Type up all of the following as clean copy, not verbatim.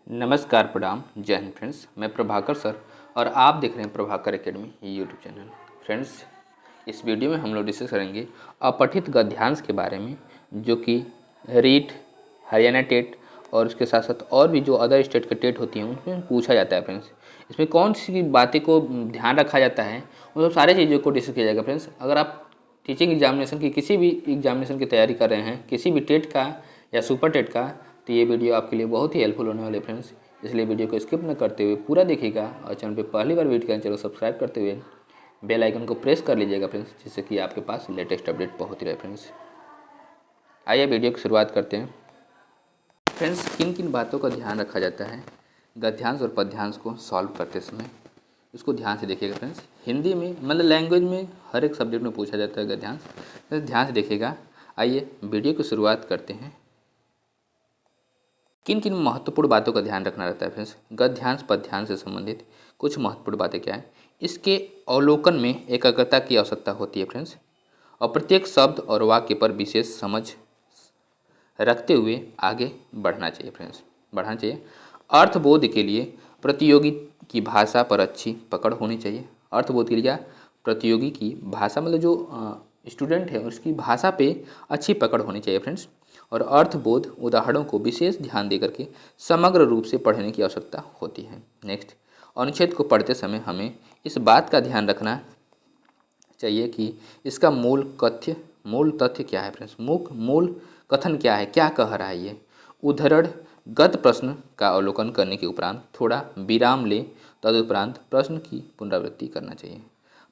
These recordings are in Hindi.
नमस्कार, प्रणाम, जय हिंद फ्रेंड्स। मैं प्रभाकर सर और आप देख रहे हैं Prabhakar academy YouTube channel. Friends, इस वीडियो में हम लोग डिस्कस करेंगे अपठित गद्यांश के बारे में, जो कि रीट, हरियाणा टेट और उसके साथ साथ और भी जो अदर स्टेट के टेट होती हैं उनमें पूछा जाता है। फ्रेंड्स, इसमें कौन सी बातें को ध्यान रखा जाता है, वो सब सारी चीज़ों को डिस्कस किया जाएगा। फ्रेंड्स, अगर आप टीचिंग एग्जामिनेशन की किसी भी एग्जामिनेशन की तैयारी कर रहे हैं, किसी भी टेट का या सुपर टेट का, तो ये वीडियो आपके लिए बहुत ही हेल्पफुल होने वाले फ्रेंड्स। इसलिए वीडियो को स्किप न करते हुए पूरा देखिएगा और चैनल पे पहली बार विजिट करें, चैनल सब्सक्राइब करते हुए बेल आइकन को प्रेस कर लीजिएगा फ्रेंड्स, जिससे कि आपके पास लेटेस्ट अपडेट पहुंचती रहे। फ्रेंड्स, आइए वीडियो की शुरुआत करते हैं। फ्रेंड्स, किन किन बातों का ध्यान रखा जाता है गद्यांश और पद्यांश को सॉल्व करते समय, इसको ध्यान से देखिएगा। फ्रेंड्स, हिंदी में मतलब लैंग्वेज में हर एक सब्जेक्ट में पूछा जाता है गद्यांश, तो ध्यान से देखिएगा। आइए वीडियो की शुरुआत करते हैं। किन किन महत्वपूर्ण बातों का ध्यान रखना रहता है फ्रेंड्स गद्यांश पद्यांश से संबंधित कुछ महत्वपूर्ण बातें क्या है। इसके अवलोकन में एकाग्रता की आवश्यकता होती है फ्रेंड्स, और प्रत्येक शब्द और वाक्य पर विशेष समझ रखते हुए आगे बढ़ना चाहिए। फ्रेंड्स, बढ़ना चाहिए। अर्थबोध के लिए प्रतियोगी की भाषा पर अच्छी पकड़ होनी चाहिए। अर्थबोध के लिए क्या, प्रतियोगी की भाषा मतलब जो स्टूडेंट है उसकी भाषा पे अच्छी पकड़ होनी चाहिए फ्रेंड्स। और अर्थबोध उदाहरणों को विशेष ध्यान देकर के समग्र रूप से पढ़ने की आवश्यकता होती है। नेक्स्ट, अनुच्छेद को पढ़ते समय हमें इस बात का ध्यान रखना चाहिए कि इसका मूल तथ्य क्या है। फ्रेंड्स, मूल कथन क्या है, क्या कह रहा है ये। उद्धरण गत प्रश्न का अवलोकन करने के उपरांत थोड़ा विराम ले, तदुपरांत प्रश्न की पुनरावृत्ति करना चाहिए।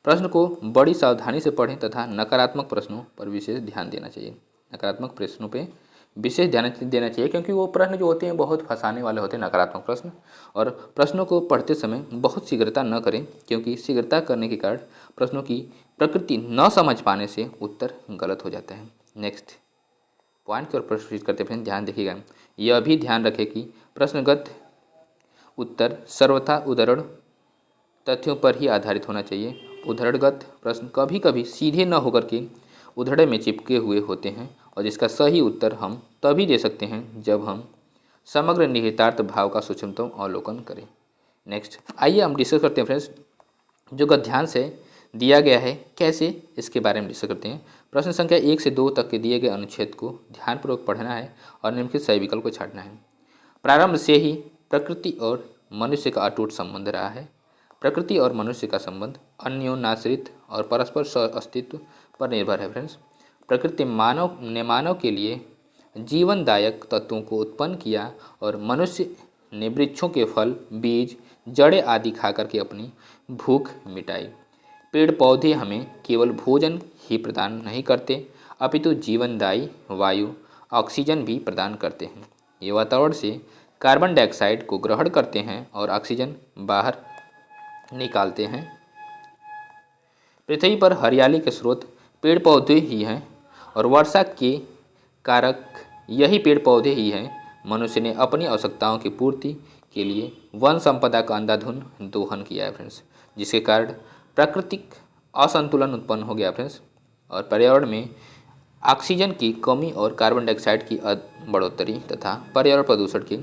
प्रश्न को बड़ी सावधानी से पढ़ें तथा नकारात्मक प्रश्नों पर विशेष ध्यान देना चाहिए। नकारात्मक प्रश्नों पे विशेष ध्यान देना चाहिए, क्योंकि वो प्रश्न जो होते हैं बहुत फंसाने वाले होते हैं, नकारात्मक प्रश्न। और प्रश्नों को पढ़ते समय बहुत शीघ्रता न करें, क्योंकि शीघ्रता करने के कारण प्रश्नों की प्रकृति न समझ पाने से उत्तर गलत हो जाता है। नेक्स्ट पॉइंट की ओर प्रोसीड करते हैं, ध्यान देखिएगा। यह भी ध्यान रखें कि प्रश्नगत उत्तर सर्वथा उद्धरण तथ्यों पर ही आधारित होना चाहिए। उद्धरणगत प्रश्न कभी कभी सीधे न होकर के उद्धरण में चिपके हुए होते हैं, और जिसका सही उत्तर हम तभी दे सकते हैं जब हम समग्र निहितार्थ भाव का सूक्ष्मतम अवलोकन करें। नेक्स्ट, आइए हम डिस्कस करते हैं फ्रेंड्स, जो गद्यांश है दिया गया है कैसे, इसके बारे में डिस्कस करते हैं। प्रश्न संख्या 1 से 2 तक के दिए गए अनुच्छेद को ध्यानपूर्वक पढ़ना है और निम्नलिखित सही विकल्प को छांटना है। प्रारंभ से ही प्रकृति और मनुष्य का अटूट संबंध रहा है। प्रकृति और मनुष्य का संबंध अन्योन्याश्रित और परस्पर सह अस्तित्व पर निर्भर है। फ्रेंड्स, प्रकृति मानव के लिए जीवनदायक तत्वों को उत्पन्न किया, और मनुष्य ने वृक्षों के फल, बीज, जड़ें आदि खा करके अपनी भूख मिटाई। पेड़ पौधे हमें केवल भोजन ही प्रदान नहीं करते, अपितु जीवनदायी वायु ऑक्सीजन भी प्रदान करते हैं। ये वातावरण से कार्बन डाइऑक्साइड को ग्रहण करते हैं और ऑक्सीजन बाहर निकालते हैं। पृथ्वी पर हरियाली के स्रोत पेड़ पौधे ही हैं, और वर्षा के कारक यही पेड़ पौधे ही हैं। मनुष्य ने अपनी आवश्यकताओं की पूर्ति के लिए वन संपदा का अंधाधुंध दोहन किया है फ्रेंड्स, जिसके कारण प्राकृतिक असंतुलन उत्पन्न हो गया फ्रेंड्स, और पर्यावरण में ऑक्सीजन की कमी और कार्बन डाइऑक्साइड की बढ़ोतरी तथा पर्यावरण प्रदूषण के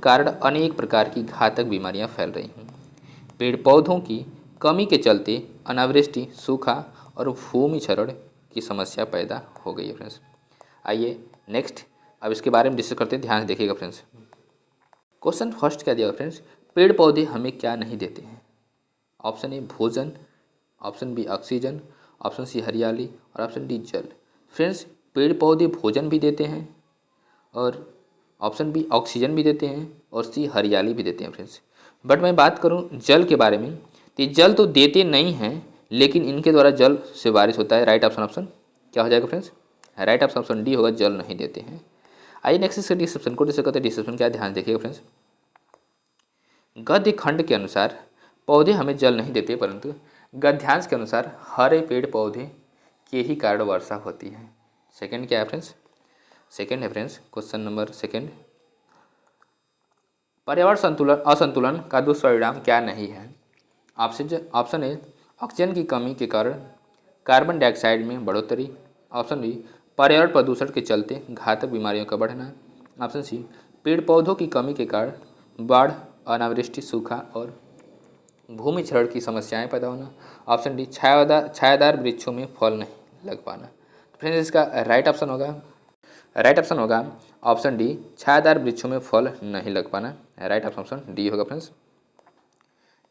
कारण अनेक प्रकार की घातक बीमारियां फैल रही हैं। पेड़ पौधों की कमी के चलते अनावृष्टि, सूखा और भूमि क्षरण की समस्या पैदा हो गई है फ्रेंड्स। आइए नेक्स्ट अब इसके बारे में डिस्कस करते हैं, ध्यान से देखिएगा फ्रेंड्स। क्वेश्चन फर्स्ट क्या दिया फ्रेंड्स, पेड़ पौधे हमें क्या नहीं देते हैं। ऑप्शन ए भोजन, option B oxygen, option C हरियाली और ऑप्शन डी जल। फ्रेंड्स, पेड़ पौधे भोजन भी देते हैं, और ऑप्शन बी ऑक्सीजन भी देते हैं, और सी हरियाली भी देते हैं फ्रेंड्स। बट मैं बात करूं जल के बारे में, तो जल तो देते नहीं हैं, लेकिन इनके द्वारा जल से बारिश होता है। राइट ऑप्शन क्या हो जाएगा फ्रेंड्स, राइट ऑप्शन डी होगा, जल नहीं देते हैं। आइए नेक्स्ट इसके डिस्क्रिप्शन को डिस्कस करते हैं। डिस्क्रिप्शन क्या, ध्यान देखिएगा फ्रेंड्स। गद्य खंड के अनुसार पौधे हमें जल नहीं देते, परंतु गद्यांश के अनुसार हरे पेड़ पौधे के ही कारण वर्षा होती है। सेकंड क्या है फ्रेंड्स, सेकंड है फ्रेंड्स क्वेश्चन नंबर सेकंड, पर्यावरण असंतुलन का दुष्परिणाम क्या नहीं है। ऑप्शन ए ऑक्सीजन की कमी के कारण कार्बन डाइऑक्साइड में बढ़ोतरी। ऑप्शन बी पर्यावरण प्रदूषण के चलते घातक बीमारियों का बढ़ना। ऑप्शन सी पेड़ पौधों की कमी के कारण बाढ़, अनावृष्टि, सूखा और भूमि क्षरण की समस्याएं पैदा होना। ऑप्शन डी, छायादार वृक्षों में फल नहीं लग पाना। फ्रेंड्स इसका राइट ऑप्शन होगा ऑप्शन डी, छायादार वृक्षों में फल नहीं लग पाना। राइट ऑप्शन डी होगा फ्रेंड्स।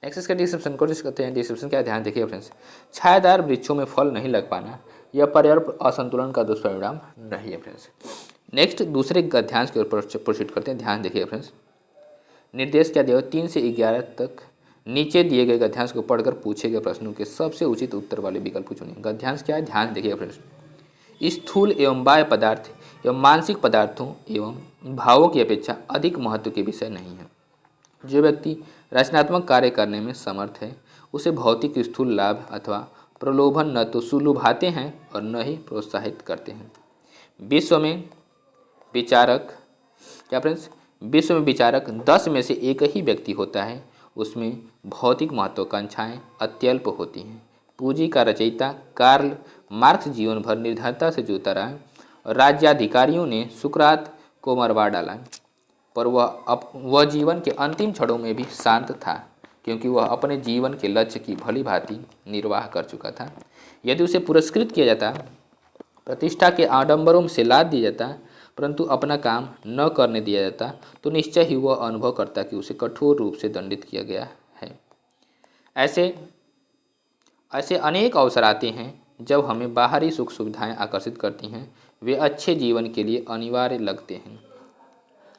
नेक्स्ट इसका डिस्क्रिप्शन को करते हैं। डिस्क्रिप्शन क्या है, ध्यान देखिए फ्रेंड्स। छायादार वृक्षों में फल नहीं लग पाना यह पर्यावरण असंतुलन का दुष्परिणाम नहीं है फ्रेंड्स। नेक्स्ट दूसरे गद्यांश के ऊपर प्रोसीड करते हैं। ध्यान देखिए फ्रेंड्स, निर्देश क्या दिया हुआ 3 से 11 तक नीचे दिए गए गद्यांश को पढ़कर पूछे गए प्रश्नों के सबसे उचित उत्तर वाले विकल्प चुनिए। गद्यांश क्या है, ध्यान देखिए फ्रेंड्स। स्थूल एवं बाह्य पदार्थ एवं मानसिक पदार्थों एवं भावों की अपेक्षा अधिक महत्व के विषय नहीं है। जो व्यक्ति रचनात्मक कार्य करने में समर्थ है उसे भौतिक स्थूल लाभ अथवा प्रलोभन न तो सुलभाते हैं और न ही प्रोत्साहित करते हैं। विश्व में विचारक 10 में से एक ही व्यक्ति होता है, उसमें भौतिक महत्वाकांक्षाएं अत्यल्प होती हैं। पूंजी का रचयिता कार्ल मार्क्स जीवन भर निर्धनता से जूझता रहा और राज्याधिकारियों ने सुकरात को मरवा डाला, पर वह जीवन के अंतिम क्षणों में भी शांत था, क्योंकि वह अपने जीवन के लक्ष्य की भली भांति निर्वाह कर चुका था। यदि उसे पुरस्कृत किया जाता, प्रतिष्ठा के आडंबरों से लाद दिया जाता, परंतु अपना काम न करने दिया जाता, तो निश्चय ही वह अनुभव करता कि उसे कठोर रूप से दंडित किया गया है। ऐसे अनेक अवसर आते हैं जब हमें बाहरी सुख सुविधाएं आकर्षित करती हैं, वे अच्छे जीवन के लिए अनिवार्य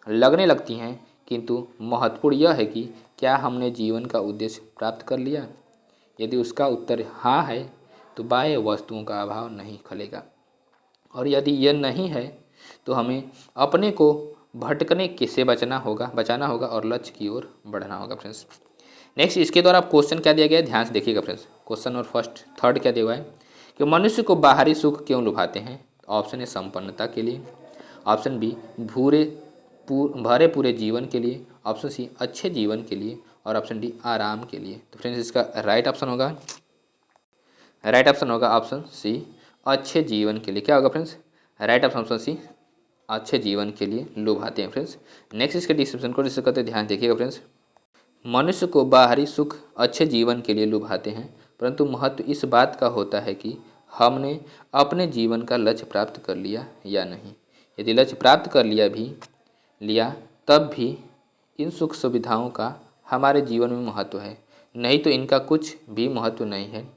लगने लगती हैं, किंतु महत्वपूर्ण यह है कि क्या हमने जीवन का उद्देश्य प्राप्त कर लिया। यदि उसका उत्तर हाँ है तो बाह्य वस्तुओं का अभाव नहीं खलेगा, और यदि यह नहीं है तो हमें अपने को भटकने से बचाना होगा और लक्ष्य की ओर बढ़ना होगा फ्रेंड्स। नेक्स्ट इसके द्वारा आप क्वेश्चन क्या दिया गया है, ध्यान से देखिएगा फ्रेंड्स। क्वेश्चन और थर्ड क्या दिया हुआ है कि मनुष्य को बाहरी सुख क्यों लुभाते हैं। ऑप्शन ए संपन्नता के लिए, ऑप्शन बी भरे पूरे जीवन के लिए, ऑप्शन सी अच्छे जीवन के लिए, और ऑप्शन डी आराम के लिए। तो फ्रेंड्स इसका राइट ऑप्शन होगा ऑप्शन सी अच्छे जीवन के लिए। क्या होगा फ्रेंड्स, राइट ऑप्शन सी अच्छे जीवन के लिए लुभाते हैं फ्रेंड्स। नेक्स्ट इसके डिस्क्रिप्शन को डिस्कस करते हैं, ध्यान देखिएगा फ्रेंड्स। मनुष्य को बाहरी सुख अच्छे जीवन के लिए लुभाते हैं, परंतु महत्व इस बात का होता है कि हमने अपने जीवन का लक्ष्य प्राप्त कर लिया या नहीं। यदि लक्ष्य प्राप्त कर लिया तब भी इन सुख सुविधाओं का हमारे जीवन में महत्व है, नहीं तो इनका कुछ भी महत्व नहीं है।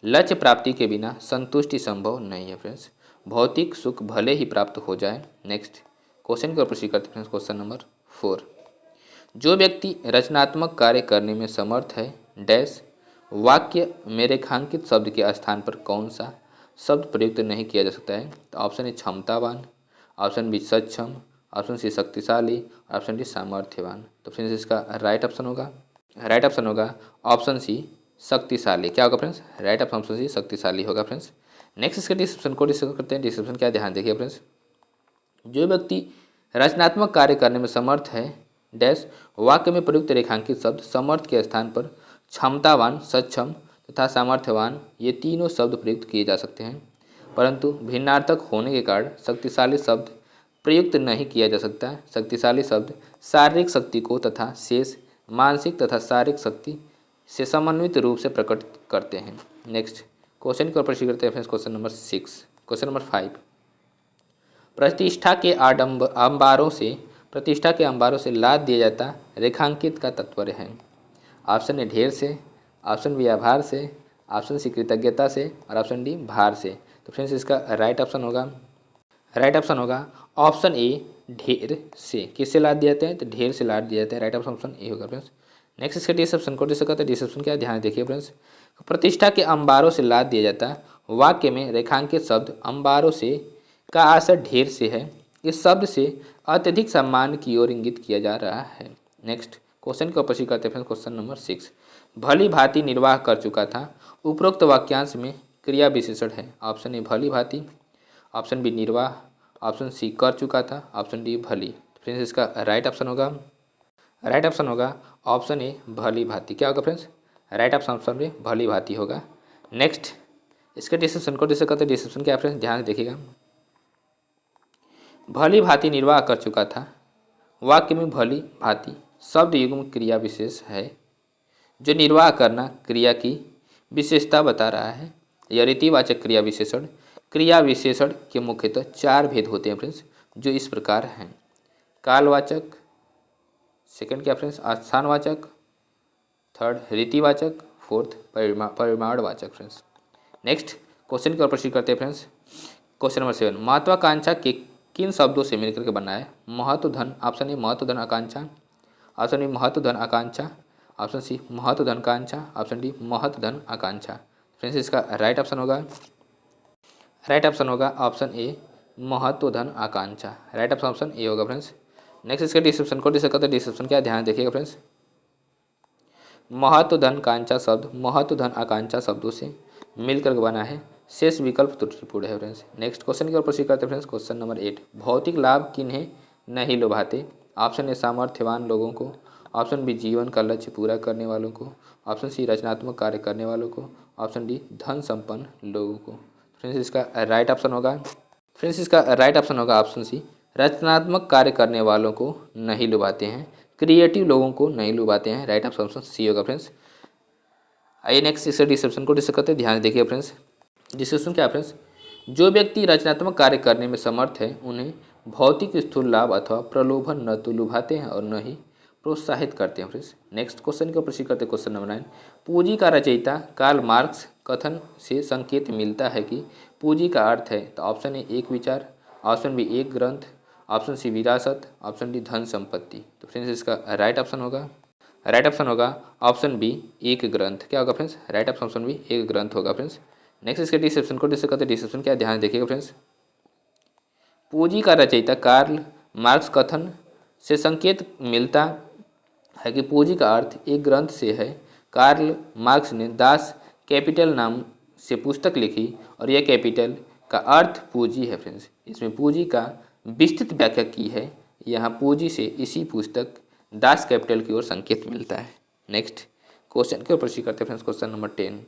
लक्ष्य प्राप्ति के बिना संतुष्टि संभव नहीं है फ्रेंड्स। भौतिक सुख भले ही प्राप्त हो जाए। नेक्स्ट क्वेश्चन की ओर प्रोसीड करते हैं फ्रेंड्स। क्वेश्चन नंबर 4, जो व्यक्ति रचनात्मक कार्य करने में समर्थ है डैश वाक्य में रेखांकित शब्द के स्थान पर कौन सा शब्द प्रयुक्त नहीं किया जा सकता है। तो ऑप्शन ए क्षमतावान, ऑप्शन बी सक्षम, ऑप्शन सी शक्तिशाली, ऑप्शन डी सामर्थ्यवान। तो फ्रेंड्स इसका राइट ऑप्शन होगा ऑप्शन सी शक्तिशाली। क्या होगा फ्रेंड्स, राइट ऑप्शन सी शक्तिशाली होगा फ्रेंड्स। नेक्स्ट इसके डिस्क्रिप्शन को डिस्कस करते हैं। डिस्क्रिप्शन क्या, ध्यान देखिए फ्रेंड्स। जो व्यक्ति रचनात्मक कार्य करने में समर्थ है डैश वाक्य में प्रयुक्त रेखांकित शब्द समर्थ के स्थान पर क्षमतावान, सक्षम तथा सामर्थ्यवान ये तीनों शब्द प्रयुक्त किए जा सकते हैं, परंतु भिन्नार्थक होने के कारण शक्तिशाली शब्द प्रयुक्त नहीं किया जा सकता। शक्तिशाली शब्द शारीरिक शक्ति को तथा शेष मानसिक तथा शारीरिक शक्ति से समन्वित रूप से प्रकट करते हैं। नेक्स्ट क्वेश्चन को प्रश्न करते हैं फ्रेंड्स। क्वेश्चन नंबर 5, प्रतिष्ठा के अंबारों से लाद दिया जाता रेखांकित का तात्पर्य है। ऑप्शन ए ढेर से, ऑप्शन बी आभार से, ऑप्शन सी कृतज्ञता से, और ऑप्शन डी भार से। तो फ्रेंड्स इसका राइट ऑप्शन होगा ऑप्शन ए ढेर से। किससे लाद दिए जाते हैं, तो ढेर से लाद दिए जाते हैं। राइट ऑप्शन ए होगा फ्रेंड्स। नेक्स्ट इसका डिस्क्रिप्शन को डिस्कस करते हैं। डिस्क्रिप्शन क्या है, ध्यान देखिए फ्रेंड्स। प्रतिष्ठा के अंबारों से लाद दिया जाता वाक्य में रेखांकित शब्द अंबारों से का आशय ढेर से है। इस शब्द से अत्यधिक सम्मान की ओर इंगित किया जा रहा है। नेक्स्ट क्वेश्चन को प्रश्न करते हैं। क्वेश्चन नंबर 6, भली भांति निर्वाह कर चुका था उपरोक्त वाक्यांश में क्रिया विशेषण है। ऑप्शन ए भली भांति, ऑप्शन बी निर्वाह, ऑप्शन सी कर चुका था, ऑप्शन डी भली। फ्रेंड्स इसका राइट ऑप्शन होगा ऑप्शन ए भली भांति। क्या होगा फ्रेंड्स, राइट ऑप्शन में भली भांति होगा। नेक्स्ट इसके डिस्क्रिप्शन को डिस्कस करते हैं। डिस्क्रिप्शन क्या है फ्रेंड्स, ध्यान से देखिएगा। भली भांति निर्वाह कर चुका था वाक्य में भली भांति शब्द युग्म क्रिया विशेष है जो निर्वाह करना क्रिया की विशेषता बता रहा है। यह रीतिवाचक क्रिया विशेषण के मुख्यतः 4 भेद होते हैं फ्रेंड्स, जो इस प्रकार हैं। कालवाचक, सेकंड क्या फ्रेंड्स, स्थानवाचक, थर्ड रीतिवाचक, फोर्थ परिमाणवाचक फ्रेंड्स। नेक्स्ट क्वेश्चन की ओर प्रश्न करते हैं फ्रेंड्स। क्वेश्चन नंबर 7, महत्वाकांक्षा के किन शब्दों से मिलकर के बना है? महत्व धन, ऑप्शन ए महत्व धन आकांक्षा, ऑप्शन बी महत्व धन आकांक्षा, ऑप्शन सी महत्व धन कांक्षा, ऑप्शन डी महत्व धन आकांक्षा। फ्रेंड्स इसका राइट ऑप्शन होगा ऑप्शन ए महत्व धन आकांक्षा। राइट ऑप्शन ए होगा फ्रेंड्स। नेक्स्ट इसका डिस्क्रिप्शन को डिस्कस करते हैं। डिस्क्रिप्शन क्या, ध्यान देखिएगा फ्रेंड्स। महत्व धन कांक्षा शब्द महत्व धन आकांक्षा शब्दों से मिलकर बना है, शेष विकल्प त्रुटिपूर्ण है फ्रेंड्स। नेक्स्ट क्वेश्चन की ओर प्रोसीड करते हैं फ्रेंड्स। क्वेश्चन नंबर 8, भौतिक लाभ किन्हें नहीं लुभाते? ऑप्शन ए सामर्थ्यवान लोगों को, ऑप्शन बी जीवन का लक्ष्य पूरा करने वालों को, ऑप्शन सी रचनात्मक कार्य करने वालों को, ऑप्शन डी धन संपन्न लोगों को। फ्रेंड्स इसका राइट ऑप्शन होगा ऑप्शन सी, रचनात्मक कार्य करने वालों को नहीं लुभाते हैं, क्रिएटिव लोगों को नहीं लुभाते हैं। राइट ऑप्शन सी होगा फ्रेंड्स। आइए नेक्स्ट इस डिस्क्रिप्शन को डिस्कस करते हैं। ध्यान देखिए फ्रेंड्स। डिस्क्रिप्शन क्या है फ्रेंड्स, जो व्यक्ति रचनात्मक कार्य करने में समर्थ है उन्हें भौतिक स्थूल लाभ अथवा प्रलोभन न तो लुभाते हैं और न ही प्रोत्साहित करते हैं फ्रेंड्स। नेक्स्ट क्वेश्चन को प्रश्न करते हैं। क्वेश्चन नंबर 9, पूंजी का रचयिता कार्ल मार्क्स कथन से संकेत मिलता है कि पूंजी का अर्थ है। तो ऑप्शन ए एक विचार, ऑप्शन बी एक ग्रंथ, ऑप्शन सी विरासत, ऑप्शन डी धन संपत्ति। तो फ्रेंड्स इसका राइट ऑप्शन होगा ऑप्शन बी एक ग्रंथ। क्या होगा फ्रेंड्स? राइट ऑप्शन बी एक ग्रंथ होगा फ्रेंड्स। नेक्स्ट इसके डिस्क्रिप्शन को डिस्कस करते हैं। डिस्क्रिप्शन क्या, ध्यान देखिएगा फ्रेंड्स। पूंजी का रचयिता कार्ल मार्क्स कथन से संकेत मिलता है कि पूंजी का अर्थ एक ग्रंथ से है। कार्ल मार्क्स ने दास कैपिटल नाम से पुस्तक लिखी और यह कैपिटल का अर्थ पूंजी है फ्रेंड्स। इसमें पूंजी का विस्तृत व्याख्या की है। यहाँ पूंजी से इसी पुस्तक दास कैपिटल की ओर संकेत मिलता है। नेक्स्ट क्वेश्चन की ओर प्रश्न करते हैं फ्रेंड्स। क्वेश्चन नंबर 10,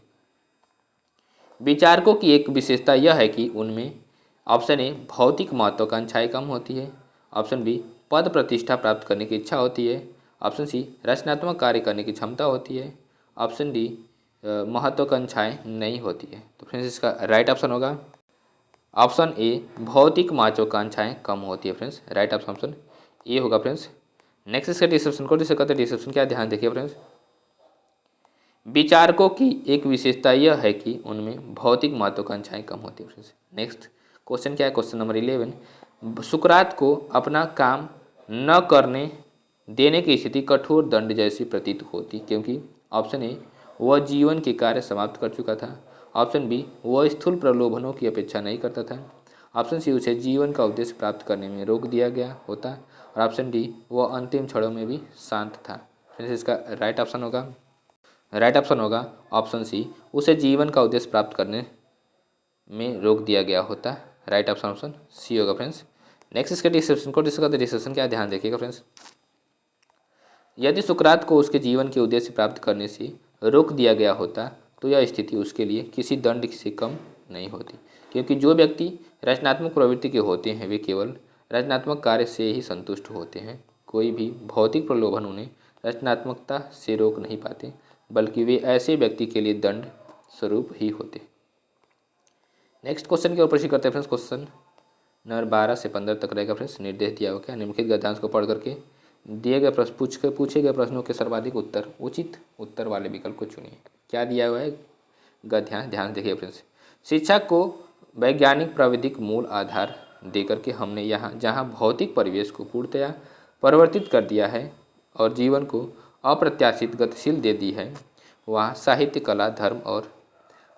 विचारकों की एक विशेषता यह है कि उनमें ऑप्शन ए भौतिक महत्वाकांक्षाएं कम होती है, ऑप्शन बी पद प्रतिष्ठा प्राप्त करने की इच्छा होती है, ऑप्शन सी रचनात्मक कार्य करने की क्षमता होती है, ऑप्शन डी महत्वाकांक्षाएं नहीं होती है। तो फ्रेंड्स इसका राइट ऑप्शन होगा ऑप्शन ए भौतिक महत्वाकांक्षाएं कम होती है फ्रेंड्स। राइट ऑप्शन ए होगा फ्रेंड्स। नेक्स्ट इसका डिस्क्रिप्शन को डिस्कस करते हैं। डिस्क्रिप्शन क्या, ध्यान देखिए फ्रेंड्स। विचारकों की एक विशेषता यह है कि उनमें भौतिक महत्वाकांक्षाएं कम होती है फ्रेंड्स। नेक्स्ट क्वेश्चन क्या है, क्वेश्चन नंबर 11, सुकरात को अपना काम न करने देने की स्थिति कठोर दंड जैसी प्रतीत होती, क्योंकि ऑप्शन ए वह जीवन के कार्य समाप्त कर चुका था, ऑप्शन बी वह स्थूल प्रलोभनों की अपेक्षा नहीं करता था, ऑप्शन सी उसे जीवन का उद्देश्य प्राप्त करने में रोक दिया गया होता, और ऑप्शन डी वह अंतिम क्षणों में भी शांत था। फ्रेंड्स इसका राइट ऑप्शन होगा ऑप्शन सी, उसे जीवन का उद्देश्य प्राप्त करने में रोक दिया गया होता। राइट ऑप्शन सी होगा फ्रेंड्स। नेक्स्ट इसके डिस्क्रिप्शन को डिस्कस करते हैं। डिस्क्रिप्शन क्या, ध्यान देखिएगा फ्रेंड्स। यदि सुकरात को उसके जीवन के उद्देश्य प्राप्त करने से रोक दिया गया होता तो यह स्थिति उसके लिए किसी दंड से कम नहीं होती, क्योंकि जो व्यक्ति रचनात्मक प्रवृत्ति के होते हैं वे केवल रचनात्मक कार्य से ही संतुष्ट होते हैं। कोई भी भौतिक प्रलोभन उन्हें रचनात्मकता से रोक नहीं पाते, बल्कि वे ऐसे व्यक्ति के लिए दंड स्वरूप ही होते। नेक्स्ट क्वेश्चन की ओर प्रश्न करते हैं फ्रेंड्स। क्वेश्चन नंबर 12 से 15 तक रहेगा फ्रेंड्स। निर्देश दिया हुआ क्या, निम्नलिखित गद्यांश को पढ़ करके दिए गए प्रश्न पूछे गए प्रश्नों के सर्वाधिक उचित उत्तर वाले विकल्प को चुनिए। क्या दिया हुआ है गद्यांश, ध्यान देखिए फ्रेंड्स। शिक्षा को वैज्ञानिक प्राविधिक मूल आधार देकर के हमने यहाँ जहाँ भौतिक परिवेश को पूर्णतया परिवर्तित कर दिया है और जीवन को अप्रत्याशित गतिशील दे दी है, वहाँ साहित्य, कला, धर्म और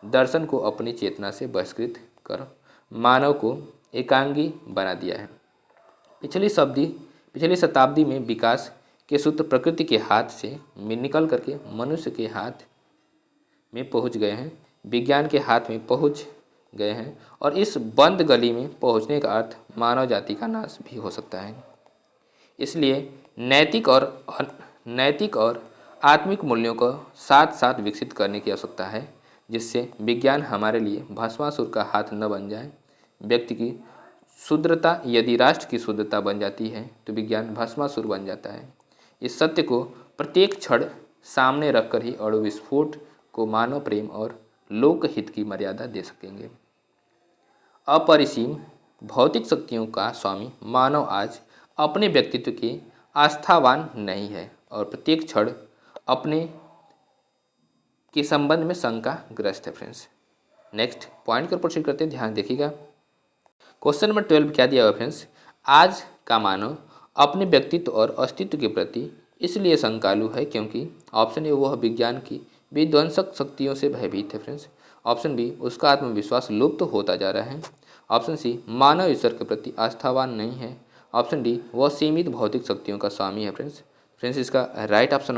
दर्शन को अपनी चेतना से बहिष्कृत कर मानव को एकांगी बना दिया है। पिछली शताब्दी में विकास के सूत्र प्रकृति के हाथ से निकल करके मनुष्य के हाथ में पहुंच गए हैं, विज्ञान के हाथ में पहुंच गए हैं, और इस बंद गली में पहुंचने का अर्थ मानव जाति का नाश भी हो सकता है। इसलिए नैतिक और आत्मिक मूल्यों को साथ साथ विकसित करने की आवश्यकता है, जिससे विज्ञान हमारे लिए भस्मासुर का हाथ न बन जाए। व्यक्ति की शुद्धता यदि राष्ट्र की शुद्धता बन जाती है तो विज्ञान भस्मासुर बन जाता है। इस सत्य को प्रत्येक क्षण सामने रखकर ही अणु विस्फोट को मानव प्रेम और लोकहित की मर्यादा दे सकेंगे। अपरिसीम भौतिक शक्तियों का स्वामी मानव आज अपने व्यक्तित्व के आस्थावान नहीं है और प्रत्येक क्षण अपने के संबंध में शंका ग्रस्त है फ्रेंड्स। नेक्स्ट पॉइंट पर प्रोसीड करते हैं, ध्यान देखिएगा। क्वेश्चन नंबर 12 क्या दिया हुआ फ्रेंड्स, आज का मानव अपने व्यक्तित्व और अस्तित्व के प्रति इसलिए शंकालु है क्योंकि ऑप्शन ए वह विज्ञान की विध्वंसक शक्तियों से भयभीत है फ्रेंड्स। ऑप्शन बी उसका आत्मविश्वास लुप्त होता जा रहा है। ऑप्शन सी मानव ईश्वर के प्रति आस्थावान नहीं है। ऑप्शन डी वह सीमित भौतिक शक्तियों का स्वामी है फ्रेंड्स इसका राइट ऑप्शन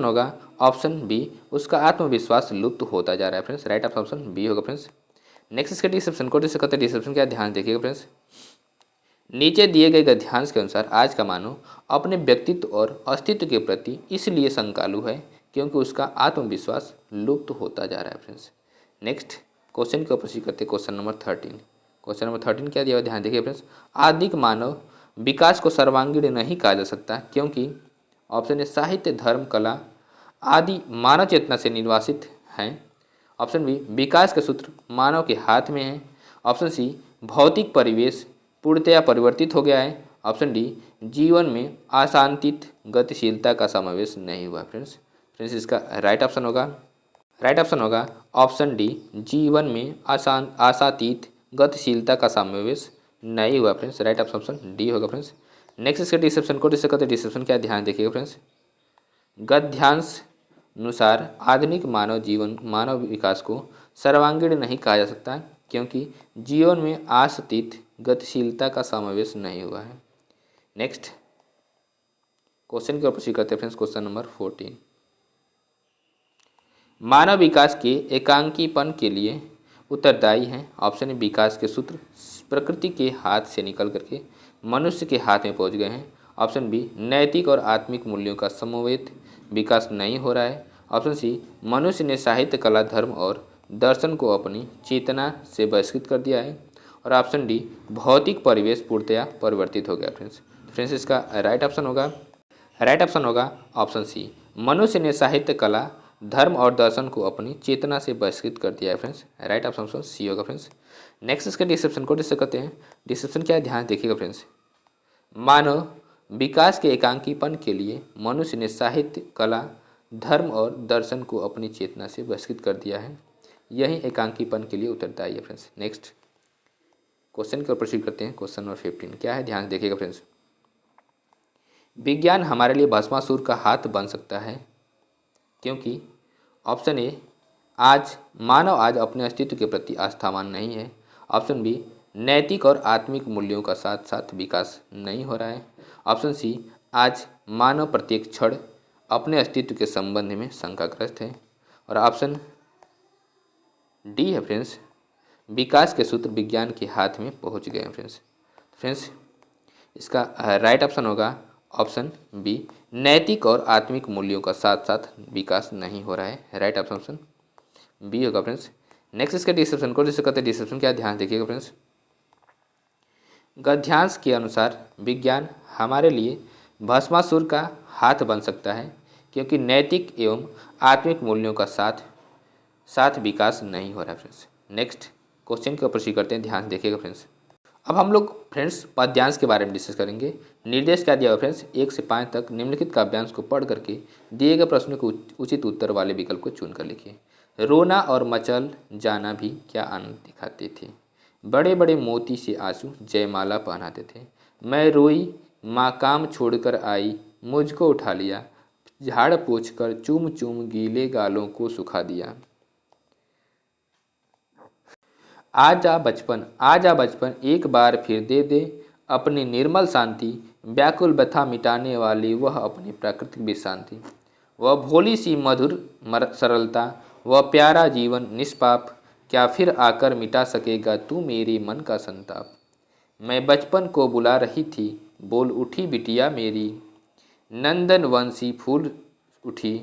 होगा ऑप्शन बी उसका आत्मविश्वास लुप्त होता जा रहा है फ्रेंड्स। राइट ऑप्शन बी होगा फ्रेंड्स। नेक्स्ट इसका डिस्क्रिप्शन को कहते हैं, डिस्क्रिप्शन क्या ध्यान देखिएगा फ्रेंड्स। नीचे दिए गए गद्यांश के अनुसार आज का मानव अपने व्यक्तित्व और अस्तित्व के प्रति इसलिए शंकालु है क्योंकि उसका आत्मविश्वास लुप्त होता जा रहा है फ्रेंड्स। नेक्स्ट क्वेश्चन को प्रश्न करते हैं, क्वेश्चन नंबर 13। क्वेश्चन नंबर 13 क्या दिया हुआ ध्यान देखिए फ्रेंड्स। आधुनिक मानव विकास को सर्वांगीण नहीं कहा जा सकता क्योंकि ऑप्शन ए साहित्य धर्म कला आदि मानव चेतना से निर्वासित हैं। ऑप्शन बी विकास के सूत्र मानव के हाथ में है। ऑप्शन सी भौतिक परिवेश पूर्णतया परिवर्तित हो गया है। ऑप्शन डी जीवन में आशांतित गतिशीलता का समावेश नहीं हुआ फ्रेंड्स इसका राइट ऑप्शन होगा ऑप्शन डी जीवन में आशातीत गतिशीलता का समावेश नहीं हुआ फ्रेंड्स। राइट ऑप्शन डी होगा फ्रेंड्स। नेक्स्ट इसका डिस्क्रिप्शन को डिस्क्रिप्शन क्या ध्यान देखिएगा फ्रेंड्स। गद्यांश अनुसार आधुनिक मानव विकास को सर्वांगीण नहीं कहा जा सकता क्योंकि जीवन में आशातीत गतिशीलता का समावेश नहीं हुआ है। नेक्स्ट क्वेश्चन की ओर प्रश्न करते हैं फ्रेंड्स, क्वेश्चन नंबर 14। मानव विकास के एकांकीपन के लिए उत्तरदायी हैं। ऑप्शन ए विकास के सूत्र प्रकृति के हाथ से निकल करके मनुष्य के हाथ में पहुंच गए हैं। ऑप्शन बी नैतिक और आत्मिक मूल्यों का समवेत विकास नहीं हो रहा है। ऑप्शन सी मनुष्य ने साहित्य कला धर्म और दर्शन को अपनी चेतना से बहिष्कृत कर दिया है। और ऑप्शन डी भौतिक परिवेश पूर्णतया परिवर्तित हो गया फ्रेंड्स इसका राइट ऑप्शन होगा ऑप्शन सी मनुष्य ने साहित्य कला धर्म और दर्शन को अपनी चेतना से बहिष्कृत कर दिया है फ्रेंड्स। राइट ऑप्शन सी होगा फ्रेंड्स। नेक्स्ट इसका डिस्क्रिप्शन को डिस्कस करते हैं, डिस्क्रिप्शन क्या है ध्यान देखिएगा फ्रेंड्स। मानव विकास के एकांकीपन के लिए मनुष्य ने साहित्य कला धर्म और दर्शन को अपनी चेतना से बहिष्कृत कर दिया है, यही एकांकीपन के लिए उत्तरदायी है फ्रेंड्स। नेक्स्ट क्वेश्चन की ओर प्रश्न करते हैं, क्वेश्चन नंबर 15 क्या है ध्यान देखिएगा फ्रेंड्स। विज्ञान हमारे लिए भस्मासुर का हाथ बन सकता है क्योंकि ऑप्शन ए मानव आज अपने अस्तित्व के प्रति आस्थावान नहीं है। ऑप्शन बी नैतिक और आत्मिक मूल्यों का साथ साथ विकास नहीं हो रहा है। ऑप्शन सी आज मानव प्रत्येक क्षण अपने अस्तित्व के संबंध में शंकाग्रस्त है। और ऑप्शन डी है फ्रेंड्स विकास के सूत्र विज्ञान के हाथ में पहुंच गए हैं फ्रेंड्स इसका राइट ऑप्शन होगा ऑप्शन बी नैतिक और आत्मिक मूल्यों का साथ साथ विकास नहीं हो रहा है। राइट ऑप्शन बी होगा फ्रेंड्स। नेक्स्ट इसका डिस्क्रिप्शन को डिस्कस करते हैं, डिस्क्रिप्शन क्या ध्यान देखिएगा फ्रेंड्स। गद्यांश के अनुसार विज्ञान हमारे लिए भस्मासुर का हाथ बन सकता है क्योंकि नैतिक एवं आत्मिक मूल्यों का साथ विकास नहीं हो रहा है फ्रेंड्स। नेक्स्ट क्वेश्चन को प्रश्न करते हैं, ध्यान देखिएगा फ्रेंड्स। अब हम लोग फ्रेंड्स पद्यांश के बारे में डिस्कस करेंगे। निर्देश क्या दिया हुआ फ्रेंड्स 1 से 5 तक निम्नलिखित काव्यांश को पढ़ करके दिए गए प्रश्नों को उचित उत्तर वाले विकल्प को चुनकर लिखिए। रोना और मचल जाना भी क्या आनंद दिखाते थे, बड़े बड़े मोती से आंसू जयमाला पहनाते थे। मैं रोई माँ काम छोड़कर आई, मुझको उठा लिया, झाड़ पोंछ कर चूम चूम गीले गालों को सुखा दिया। आजा बचपन एक बार फिर दे दे अपनी निर्मल शांति, व्याकुल व्यथा मिटाने वाली वह अपनी प्राकृतिक विश्रांति। वह भोली सी मधुर सरलता, वह प्यारा जीवन निष्पाप, क्या फिर आकर मिटा सकेगा तू मेरे मन का संताप। मैं बचपन को बुला रही थी, बोल उठी बिटिया मेरी, नंदन वंशी फूल उठी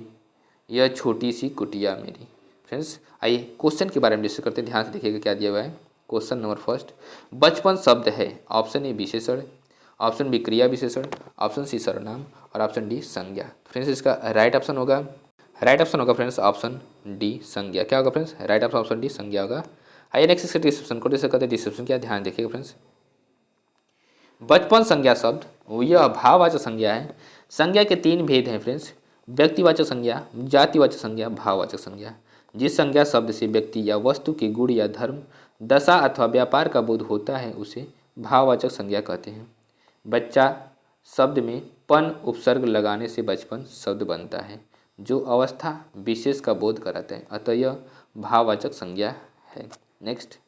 यह छोटी सी कुटिया मेरी। फ्रेंड्स आइए क्वेश्चन के बारे में डिस्कस करते हैं, ध्यान से देखिएगा क्या दिया हुआ है। क्वेश्चन नंबर 1 बचपन शब्द है ऑप्शन ए विशेषण, ऑप्शन बी क्रिया विशेषण, ऑप्शन सी सर्वनाम और ऑप्शन डी संज्ञा। फ्रेंड्स इसका राइट ऑप्शन होगा फ्रेंड्स ऑप्शन डी संज्ञा। क्या होगा फ्रेंड्स? राइट ऑप्शन डी संज्ञा होगा। आइए नेक्स्ट इसके डिस्क्रिप्शन को डिस्कस करते हैं। डिस्क्रिप्शन क्या, ध्यान देखिएगा फ्रेंड्स। बचपन संज्ञा शब्द यह भाववाचक संज्ञा है। संज्ञा के तीन भेद हैं फ्रेंड्स, व्यक्तिवाचक संज्ञा, जातिवाचक संज्ञा, भाववाचक संज्ञा। जिस संज्ञा शब्द से व्यक्ति या वस्तु के गुण या धर्म, दशा अथवा व्यापार का बोध होता है उसे भाववाचक संज्ञा कहते हैं। बच्चा शब्द में पन उपसर्ग लगाने से बचपन शब्द बनता है जो अवस्था विशेष का बोध कराता है, अतः यह भाववाचक संज्ञा है। नेक्स्ट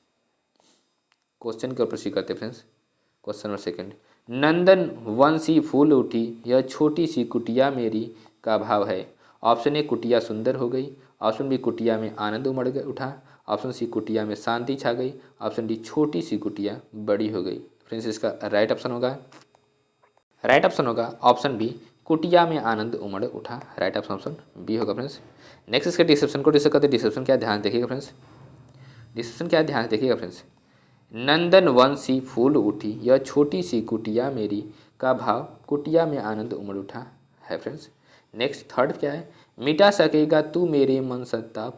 क्वेश्चन के ऊपर प्रश्न करते हैं फ्रेंड्स। क्वेश्चन नंबर सेकंड, नंदन वंशी फूल उठी यह छोटी सी कुटिया मेरी का भाव है। ऑप्शन ए कुटिया सुंदर हो गई, ऑप्शन बी कुटिया में आनंद उमड़ उठा, ऑप्शन सी कुटिया में शांति छा गई, ऑप्शन डी छोटी सी कुटिया बड़ी हो गई। फ्रेंड्स इसका राइट ऑप्शन होगा ऑप्शन बी कुटिया में आनंद उमड़ उठा। राइट ऑप्शन बी होगा फ्रेंड्स। नेक्स्ट इसके डिस्क्रिप्शन को डिस्कस करते हैं। डिस्क्रिप्शन क्या, ध्यान देखिएगा फ्रेंड्स। डिस्क्रिप्शन क्या, ध्यान देखिएगा फ्रेंड्स। नंदन वंशी फूल उठी यह छोटी सी कुटिया मेरी का भाव कुटिया में आनंद उमड़ उठा है फ्रेंड्स। नेक्स्ट थर्ड क्या है, मिटा सकेगा तू मेरे मन संताप,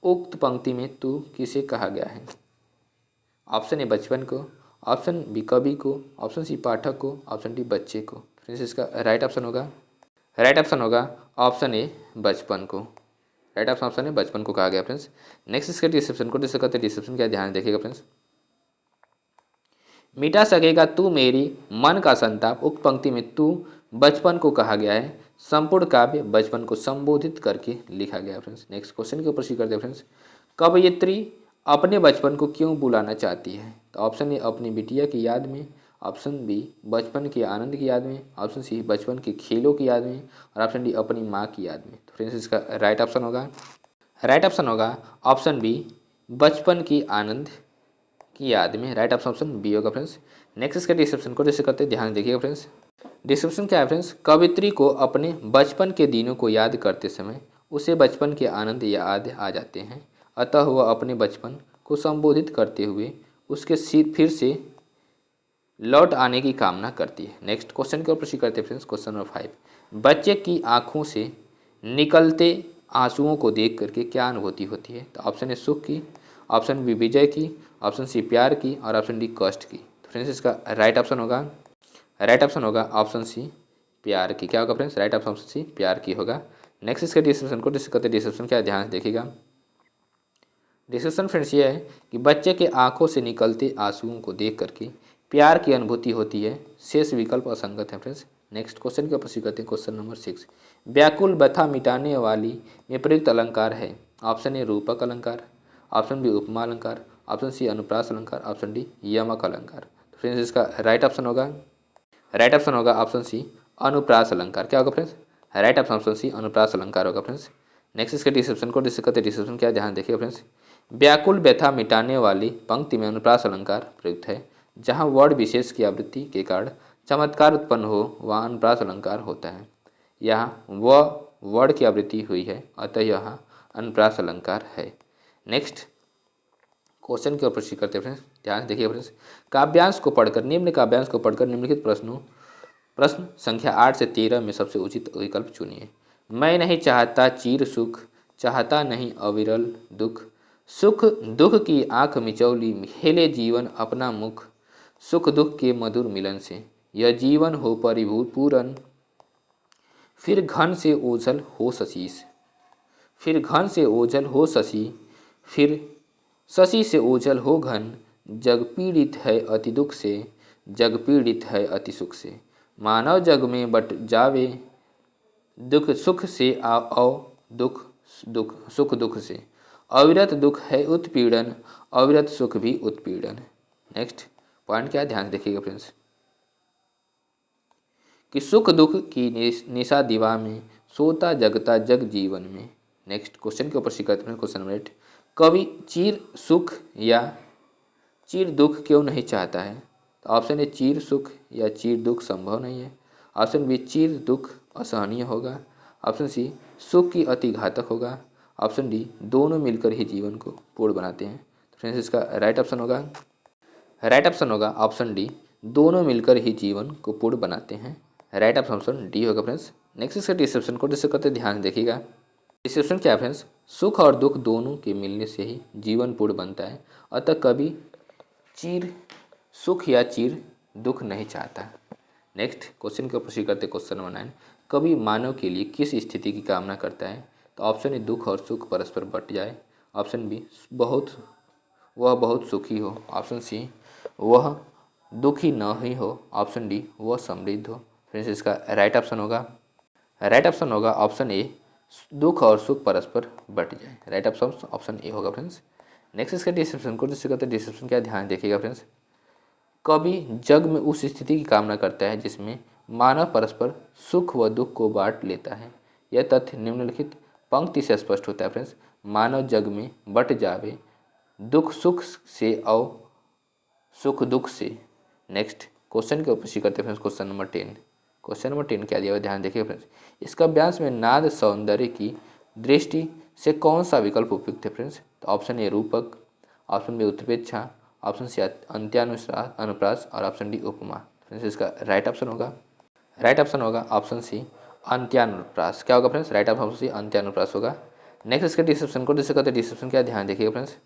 उक्त पंक्ति में तू किसे कहा गया है। ऑप्शन ए बचपन को, ऑप्शन बी कवि को, ऑप्शन सी पाठक को, ऑप्शन डी बच्चे को। फ्रेंड्स इसका राइट ऑप्शन होगा ऑप्शन ए बचपन को। राइट ऑप्शन है बचपन को कहा गया फ्रेंड्स। नेक्स्ट इसके डिस्क्रिप्शन को डिस्कस करते हैं। डिस्क्रिप्शन क्या, ध्यान देखिएगा फ्रेंड्स। मिटा सकेगा तू मेरी मन का संताप, उक्त पंक्ति में तू बचपन को कहा गया है। संपूर्ण काव्य बचपन को संबोधित करके लिखा गया फ्रेंड्स। नेक्स्ट क्वेश्चन के ऊपर सी करते हैं फ्रेंड्स। कवयित्री अपने बचपन को क्यों बुलाना चाहती है। तो ऑप्शन ए अपनी बिटिया की याद में, ऑप्शन बी बचपन के आनंद की याद में, ऑप्शन सी बचपन के खेलों की याद में और ऑप्शन डी अपनी माँ की याद में। तो फ्रेंड्स इसका राइट ऑप्शन होगा ऑप्शन बी बचपन की आनंद की याद में। राइट ऑप्शन बी होगा फ्रेंड्स। नेक्स्ट इसके डिस्क्रिप्शन को डिस्कस करते हैं, ध्यान देखिएगा फ्रेंड्स। डिस्क्रिप्शन क्या है फ्रेंड्स, कवित्री को अपने बचपन के दिनों को याद करते समय उसे बचपन के आनंद याद आ जाते हैं, अतः वह अपने बचपन को संबोधित करते हुए उसके फिर से लौट आने की कामना करती है। नेक्स्ट क्वेश्चन के ऊपर प्रश्न करते हैं फ्रेंड्स। क्वेश्चन नंबर 5, बच्चे की आंखों से निकलते आंसुओं को देख करके क्या अनुभूति होती है। तो ऑप्शन ए सुख की, ऑप्शन बी विजय की, ऑप्शन सी प्यार की और ऑप्शन डी कष्ट की। तो फ्रेंड्स इसका राइट ऑप्शन होगा ऑप्शन सी प्यार की। क्या होगा फ्रेंड्स? राइट ऑप्शन सी प्यार की होगा। नेक्स्ट इसके डिस्क्रिप्शन को डिस्कस करते हैं। डिस्क्रिप्शन क्या है, ध्यान से देखिएगा। डिस्क्रिप्शन फ्रेंड्स ये है कि बच्चे के आंखों से निकलते आंसुओं को देख करके प्यार की अनुभूति होती है। शेष विकल्प असंगत है फ्रेंड्स। नेक्स्ट क्वेश्चन के ऊपर करते हैं। क्वेश्चन नंबर 6, व्याकुल व्यथा मिटाने वाली में प्रयुक्त अलंकार है। ऑप्शन ए रूपक अलंकार, ऑप्शन बी उपमा अलंकार, ऑप्शन सी अनुप्रास अलंकार, ऑप्शन डी यमक अलंकार। तो फ्रेंड्स इसका राइट ऑप्शन होगा ऑप्शन सी अनुप्रास अलंकार। क्या होगा फ्रेंड्स? राइट ऑप्शन सी अनुप्रास अलंकार होगा फ्रेंड्स। नेक्स्ट इसके डिस्क्रिप्शन को डिस्कस करते हैं। डिस्क्रिप्शन क्या है, ध्यान देखिए फ्रेंड्स। व्याकुल व्यथा मिटाने वाली पंक्ति में अनुप्रास अलंकार प्रयुक्त है। जहाँ वर्ण विशेष की आवृत्ति के कारण चमत्कार उत्पन्न हो वहाँ अनुप्रास अलंकार होता है। यहाँ वह वर्ण की आवृत्ति हुई है, अतः यहाँ अनुप्रास अलंकार है। नेक्स्ट क्वेश्चन के ऊपर प्रश्न करते हैं फ्रेंड्स, ध्यान देखिए फ्रेंड्स। काव्यांश को पढ़कर निम्नलिखित प्रश्न संख्या 8 से 13 में सबसे उचित विकल्प चुनिए। मैं नहीं चाहता चीर सुख, चाहता नहीं अविरल दुख, सुख दुख की आँख मिचौली, खेले जीवन अपना मुख, सुख दुख के मधुर मिलन से यह जीवन हो परिपूर्ण, फिर घन से ओझल हो शशीष, फिर घन से ओझल हो शशि, फिर शशि से ओझल हो घन, जग पीड़ित है अति दुख से, जग पीड़ित है अति सुख से, मानव जग में बट जावे दुख सुख से आओ दुख दुख सुख दुख से, अविरत दुख है उत्पीड़न, अविरत सुख भी उत्पीड़न। नेक्स्ट पॉइंट क्या है, ध्यान देखिएगा फ्रेंड्स। कि सुख दुख की निशा दिवा में, सोता जगता जग जीवन में। नेक्स्ट क्वेश्चन के ऊपर शिकायत में क्वेश्चन नंबर 8, कवि चीर सुख या चीर दुख क्यों नहीं चाहता है। तो ऑप्शन ए चीर सुख या चीर दुख संभव नहीं है, ऑप्शन बी चीर दुख असहनीय होगा, ऑप्शन सी सुख की अति घातक होगा, ऑप्शन डी दोनों मिलकर ही जीवन को पूर्ण बनाते हैं। तो फ्रेंड्स इसका राइट ऑप्शन होगा ऑप्शन डी दोनों मिलकर ही जीवन को पूर्ण बनाते हैं। राइट ऑप्शन डी होगा फ्रेंड्स। नेक्स्ट इसका डिस्क्रिप्शन को जिसे कहते हैं ध्यान से देखिएगा। डिस्क्रिप्शन क्या है फ्रेंड्स, सुख और दुख दोनों के मिलने से ही जीवन पूर्ण बनता है, अतः कभी चीर सुख या चीर दुख नहीं चाहता। नेक्स्ट क्वेश्चन के ऊपर proceed करते क्वेश्चन नंबर 9, कभी मानव के लिए किस स्थिति की कामना करता है? तो ऑप्शन ए दुख और सुख परस्पर बट जाए, ऑप्शन बी वह बहुत सुखी हो, ऑप्शन सी वह दुखी न ही हो, ऑप्शन डी वह समृद्ध हो। फ्रेंड्स इसका राइट ऑप्शन होगा ऑप्शन ए दुख और सुख परस्पर बट जाए। राइट ऑप्शन ए होगा फ्रेंड्स। नेक्स्ट इसका डिस्क्रिप्शन को जिससे कहते हैं डिस्क्रिप्शन क्या ध्यान देखिएगा फ्रेंड्स। कवि जग में उस स्थिति की कामना करता है जिसमें मानव परस्पर सुख व दुख को बांट लेता है। यह तथ्य निम्नलिखित पंक्ति से स्पष्ट होता है फ्रेंड्स। मानव जग में बट जावे, दुख सुख से और सुख दुख से। नेक्स्ट क्वेश्चन के ऊपर करते हैं friends question number 10। Question number 10 क्या दिया हुआ ध्यान देखिए फ्रेंड्स। इसका व्यास में नाद सौंदर्य की दृष्टि से कौन सा विकल्प उपयुक्त है फ्रेंड्स? तो ऑप्शन ए रूपक, ऑप्शन बी उत्प्रेक्षा, ऑप्शन सी अंत्यानुस्रास अनुप्रास और ऑप्शन डी उपमा। फ्रेंड्स इसका राइट ऑप्शन होगा ऑप्शन सी अंत्यानुप्रास। क्या होगा फ्रेंड्स? राइट ऑप्शन सी अंत्यानुप्रास होगा। नेक्स्ट इसका डिस्क्रिप्शन को जिसे कहते हैं डिस्क्रिप्शन क्या ध्यान देखिएगा फ्रेंड्स।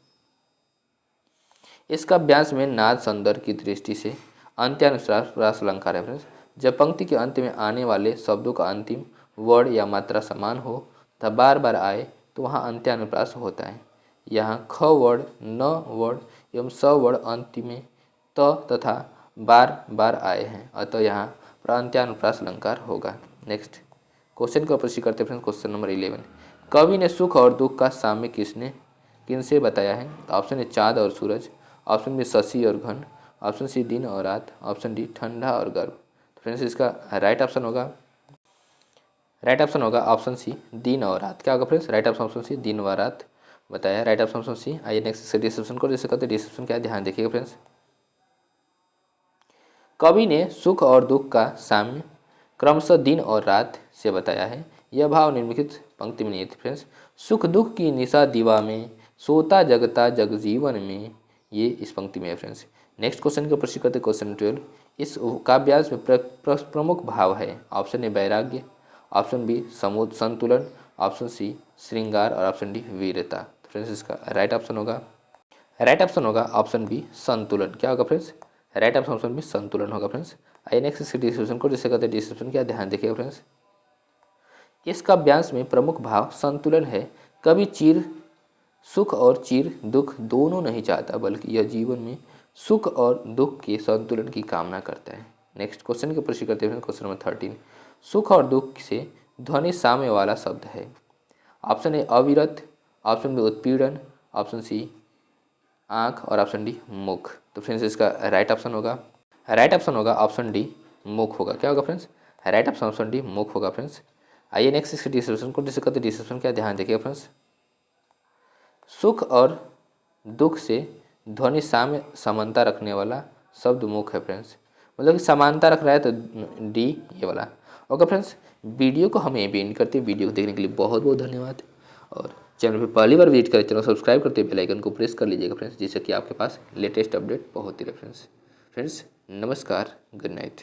इसका व्यास में नाद सौंदर्य की दृष्टि से अंत्यानुप्रास अलंकार है फ्रेंड्स। जब पंक्ति के अंत में आने वाले शब्दों का अंतिम वर्ण या मात्रा समान हो तथा बार बार आए तो वहाँ अंत्यानुप्रास होता है। यहाँ ख वर्ण, न वर्ण एवं स वर्ण अंत में त तथा बार बार आए हैं, अतः यहाँ अंत्यानुप्रास अलंकार होगा। नेक्स्ट क्वेश्चन को प्रश्न करते हैं क्वेश्चन नंबर 11। कवि ने सुख और दुख का साम्य किनसे बताया है? ऑप्शन ए चाँद और सूरज, ऑप्शन बी शशि और घन, ऑप्शन सी दिन और रात, ऑप्शन डी ठंडा और गर्म। फ्रेंड्स इसका राइट ऑप्शन होगा ऑप्शन सी दिन और रात। क्या होगा फ्रेंड्स? राइट ऑप्शन सी दिन व रात बताया। Right option C. आइए नेक्स्ट डिस्क्रिप्शन को जिसे कहते हैं डिस्क्रिप्शन क्या ध्यान देखिएगा फ्रेंड्स। कवि ने सुख और दुख का साम्य क्रमशः दिन और रात से बताया है। यह भाव निम्नलिखित पंक्ति में निहित फ्रेंड्स। सुख दुख की निशा दीवा में, सोता जगता जग जीवन में। ये इस पंक्ति में है फ्रेंड्स। नेक्स्ट क्वेश्चन को प्रश्न करते क्वेश्चन 12। इस काव्यास में प्रमुख भाव है। ऑप्शन ए वैराग्य, ऑप्शन बी संतुलन, ऑप्शन सी श्रृंगार और ऑप्शन डी वीरता। फ्रेंड्स इसका राइट ऑप्शन होगा ऑप्शन बी संतुलन। क्या होगा फ्रेंड्स? राइट ऑप्शन बी संतुलन होगा फ्रेंड्स। आइए नेक्स्ट इसके डिस्क्रिप्शन को जिसे कहते हैं डिस्क्रिप्शन क्या ध्यान देखिएगा फ्रेंड्स। इस काव्यांश में प्रमुख भाव संतुलन है। कवि चीर सुख और चीर दुख दोनों नहीं चाहता, बल्कि यह जीवन में सुख और दुख के संतुलन की कामना करता है। नेक्स्ट क्वेश्चन के प्रश्न करते हैं क्वेश्चन नंबर 13। सुख और दुख से ध्वनि साम्य वाला शब्द है। ऑप्शन ए अविरत, ऑप्शन बी उत्पीड़न, ऑप्शन सी आँख और ऑप्शन डी मुख। तो फ्रेंड्स इसका राइट ऑप्शन होगा ऑप्शन डी मुख होगा। क्या होगा फ्रेंड्स? राइट ऑप्शन डी मुख होगा फ्रेंड्स। आइए नेक्स्ट इसके डिस्क्रिप्शन को जिसे कहते हैं डिस्क्रिप्शन क्या ध्यान देखिए फ्रेंड्स। सुख और दुख से ध्वनि साम्य समानता रखने वाला शब्द मुख है फ्रेंड्स। मतलब कि समानता रख रहा है तो डी ये वाला ओके फ्रेंड्स। वीडियो को हम यहीं पे एंड करते हैं। वीडियो को देखने के लिए बहुत बहुत धन्यवाद। और चैनल पे पहली बार विजिट करें, चैनल सब्सक्राइब करते बेल आइकन को प्रेस कर लीजिएगा फ्रेंड्स, जिससे कि आपके पास लेटेस्ट अपडेट पहुंचती रहे फ्रेंड्स। नमस्कार, गुड नाइट।